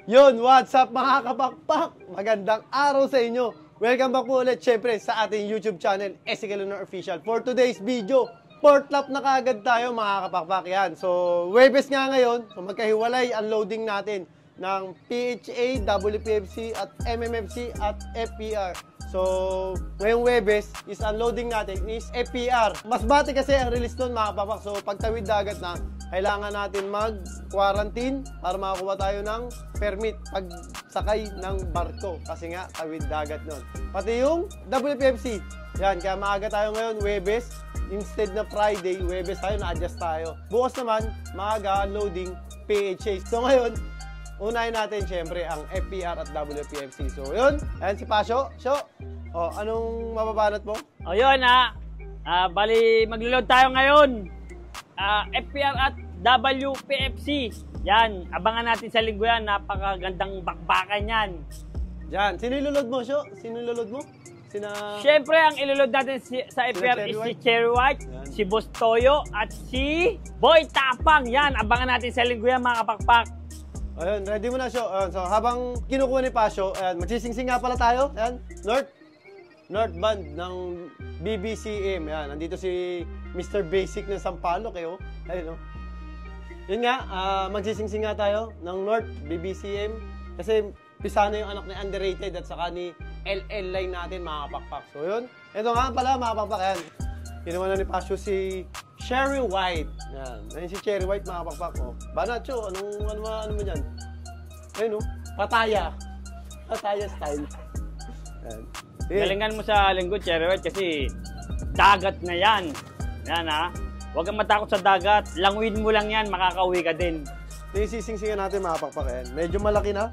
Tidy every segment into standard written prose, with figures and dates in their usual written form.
Yun, what's up mga kapakpak? Magandang araw sa inyo. Welcome back po ulit syempre sa ating YouTube channel, Ezekiel Lunar Official. For today's video, port lap na kaagad tayo mga kapakpak yan. So, Webes nga ngayon, so magkahiwalay ang loading natin ng PHA, WPFC at MMFC at FPR. So, ngayong Webes is unloading natin is FPR. Mas bati kasi ang release nun mga kapakpak. So, pagtawid dagat na, kailangan natin mag-quarantine para makakuha tayo ng permit pagsakay ng barko kasi nga tawid dagat nun. Pati yung WPFC, yan, kaya maaga tayo ngayon, Webes, instead na Friday, Webes tayo, na-adjust tayo. Bukas naman, maaga, unloading, PHA. So ngayon, unahin natin syempre ang FPR at WPFC. So yun, ayan si Pasyo. So, anong mababanat mo? O yun bali maglo-load tayo ngayon. FPR at WPFC. Yan, abangan natin sa linggo yan. Napakagandang bakbakan yan. Yan, sino ilulod mo, Syo? Sino ilulod mo? Siyempre, ang ilulod natin sa FPR is si Cherry White, yan, si Boss Toyo, at si Boy Tapang. Yan, abangan natin sa linggo yan mga kapakpak. Ayun, ready mo na, Syo. So, habang kinukuha ni Pasyo, ayan, magsisingsing nga pala tayo. Ayan, North Band ng BBCM. Ayan, nandito si Mr. Basic ng Sampaloc, kayo. Ayun, no? Yun nga, magsisingsing nga tayo ng North BBCM. Kasi pisa na yung anak ni Underrated at saka ni LL Line natin, mga kapakpak. So, yun. Ito nga pala, mga kapakpak. Ayan, kinuha na ni Pasyo si Cherry White. Yan. Ayun si Cherry White, mga kapakpak. Oh. Banacho, ano mo dyan? Ayun, no? Pataya. Pataya style. Yan. Galingan mo sa linggo, Cherry White, kasi dagat na yan. Yan huwag kang matakot sa dagat. Languin mo lang yan, makakauwi ka din. Sisingsingan natin mga pakpak yan. Medyo malaki na.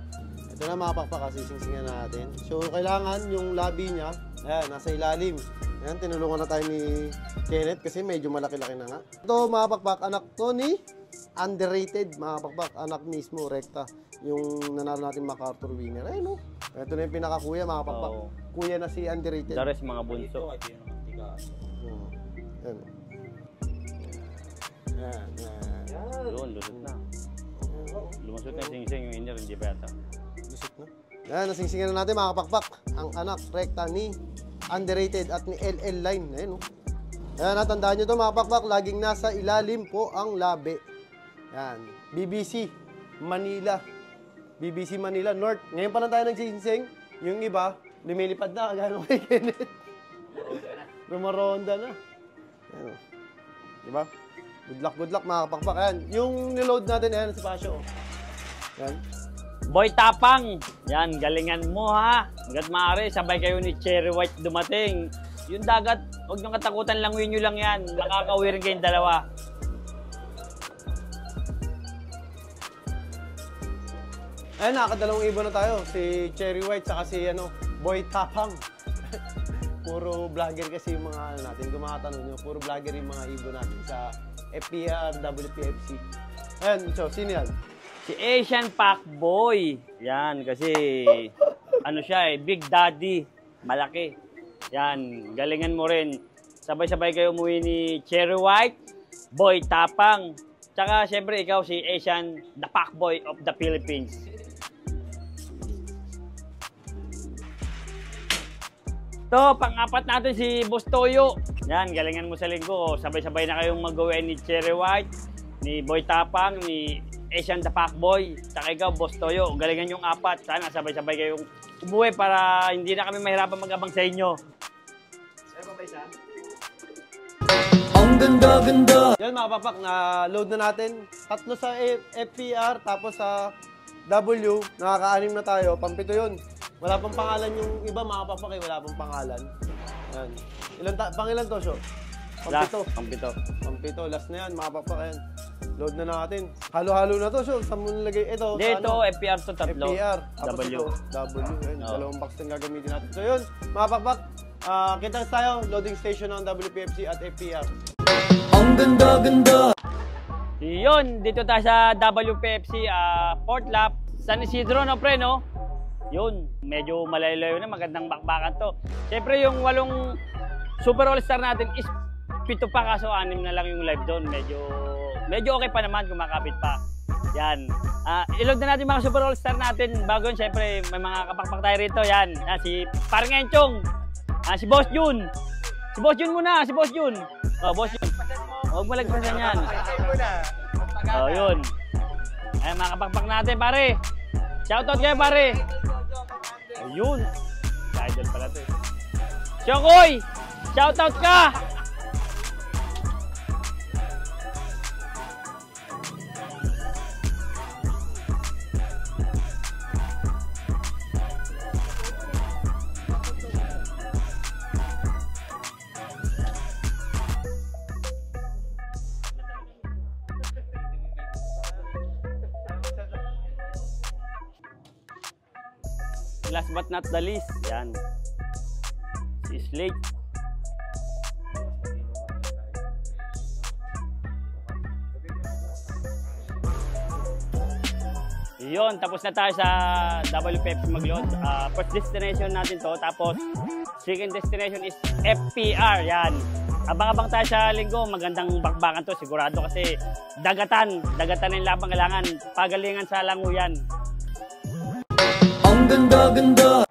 Ito na mga pakpak, sisingsingan natin. So, kailangan yung labi niya, ayan, nasa ilalim. Ayan, tinulungan na tayo ni Kenneth kasi medyo malaki-laki na nga. Ito mga pakpak, anak to ni Underrated, mga pakpak, anak mismo, rekta. Yung nanalo natin MacArthur winner. Ayun, no? Ito na yung pinakakuya, mga pakpak. Oh. Kuya na si Underrated. Dares mga bunso. Yan. Doon, lusot na. Lumusot na yung singsing, yung inner, hindi ba yata? Lusot na. Yan, nasingsingan na natin mga kapakpak. Ang anak, rekta ni Underrated at ni LL Line. Ayun, no? Yan, natandaan nyo ito mga kapakpak. Laging nasa ilalim po ang labi. Yan. BBC Manila. BBC Manila North. Ngayon pa lang tayo nagsisingsing. Yung iba, lumilipad na, gano'n kay Kenneth. Rumaronda na. Ayan, diba? Good luck mga kapakpak. Ayan, yung niload natin, ayan, si Pasyo. Ayan. Boy Tapang, yan, galingan mo ha. Hanggat maaari, sabay kayo ni Cherry White dumating. Yung dagat, huwag niyong katakutan, languin nyo lang yan. Makakauwi rin kayong dalawa. Ayan, nakakadalawang ibon na tayo. Si Cherry White, saka si Boy Tapang. Puro vlogger kasi yung mga natin. Kung makatanong nyo, puro vlogger yung mga ibon natin sa FPR, WPFC. Ayan, so, sino yan? Si Asian Pacboy. Yan, kasi siya Big Daddy. Malaki. Yan, galingan mo rin. Sabay-sabay kayo umuwi ni Cherry White, Boy Tapang. Tsaka, syempre, ikaw si Asian, the Pacboy of the Philippines. To, pang-apat natin si Boss Toyo. Yan, galingan mo sa linggo. Sabay-sabay na kayong mag-uwi ni Cherry White, ni Boy Tapang, ni Asian the Pacboy. Tsaka ikaw, Boss Toyo. Galingan yung apat. Sana sabay-sabay kayong umuwi para hindi na kami mahirapan mag-abang sa inyo. Sa'yo pa ba isa? Ang ganda-ganda! Yan mga papak, na-load na natin. Tatlo sa FPR, tapos sa W, nakaka-anim na tayo. Pampito yun. Wala pang pangalan yung iba, mga papak, wala pang pangalan. Yan. Pangilan to, Syo? Pampito. Pampito. Last na yan, mga papak. Yan. Load na natin. Halo-halo na to, Syo. Saan mo nilagay? Ito. Dito, FPR to tatlo. FPR. W. Yan. Dalawang box din gagamitin natin. So yun, mga papak. Kita tayo, loading station ng WPFC at FPR. Ang ganda-ganda! Yun, dito tayo sa WPFC, Port Lap, San Isidro, no pre, no? Yun, medyo malayo-layo na, magandang bakbakan to. Siyempre yung 8 Super All-Star natin is 7 pa, kaso 6 na lang yung live doon. Medyo okay pa naman, kumakapit pa. Yan. Ilog na natin mga Super All-Star natin. Bago yun, syempre, may mga kapakpak tayo rito. Yan. Si Parang Enchong. Si Boss Jun. Si Boss Jun muna. Si Boss Jun. Boss Jun. Huwag mo lagpasan yan. Yun. Ay, mga kapakpak natin, pare. Shoutout kayo, pare. Ayun. Idol pala ito. Chokoy! Shoutout ka! Last but not the least, yan. Si Slate. Yun, tapos na tayo sa WPFC mag-load. First destination natin to, tapos second destination is FPR, yan. Abang-abang tayo sa linggo, magandang bakbakan to, sigurado kasi dagatan yung labang kailangan, pagalingan sa languyan. Ang ganda-ganda!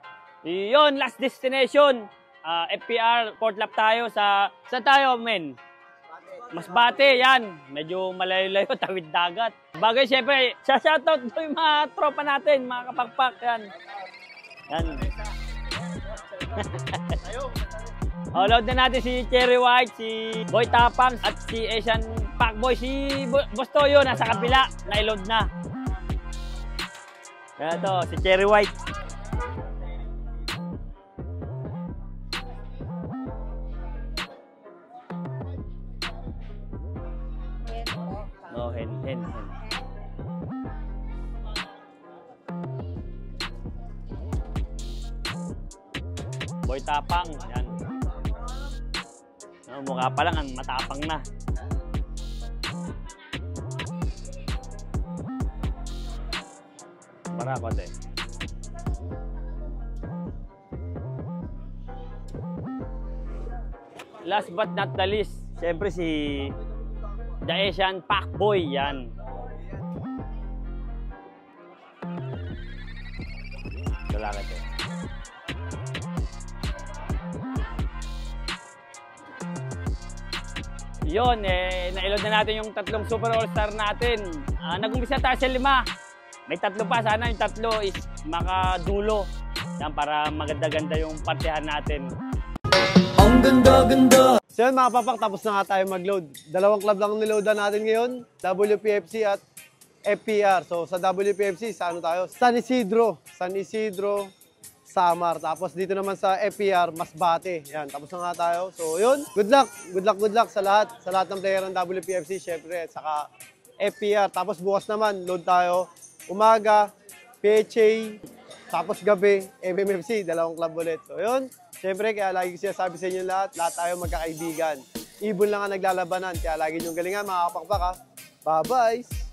Yun, last destination. FPR, port lap tayo sa... Saan tayo, men? Masbate, yan. Medyo malayo-layo, tawid dagat. Bagay, syempre, shoutout to yung mga tropa natin, mga kapakpak, yan. Yan. Load na natin si Cherry White, si Boy Tapang, at si Asian Packboy. Si Boss Toyo, nasa kapila, na-load na. Yan ito, si Cherry White. Hen. Boy Tapang, yan. Mukha pa lang, matapang na. Para ko din. Last but not the least, syempre si The Asian Packboy, yan. Salamat eh. Yun, nailod na natin yung tatlong Super All-Star natin. Nag-umpisa tayo sa 5. May 3 pa, sana yung 3 is makadulo. Yan, para maganda-ganda yung partihan natin. Ang ganda-ganda! So yun mga papak, tapos na nga tayo mag-load. 2 club lang niloadan natin ngayon, WPFC at FPR. So sa WPFC, sa ano tayo? San Isidro, Samar. Tapos dito naman sa FPR, Masbate. Yan, tapos na nga tayo. So yun, good luck sa lahat ng player ng WPFC, syempre, at saka FPR. Tapos bukas naman, load tayo. Umaga, PHA, tapos gabi, MMFC, 2 club ulit. So yun, syempre, kaya lagi siya sabi sa inyo lahat tayo magkakaibigan. Ibon lang ang naglalabanan, kaya lagi niyong galingan mga kapakpak ha. Bye-bye!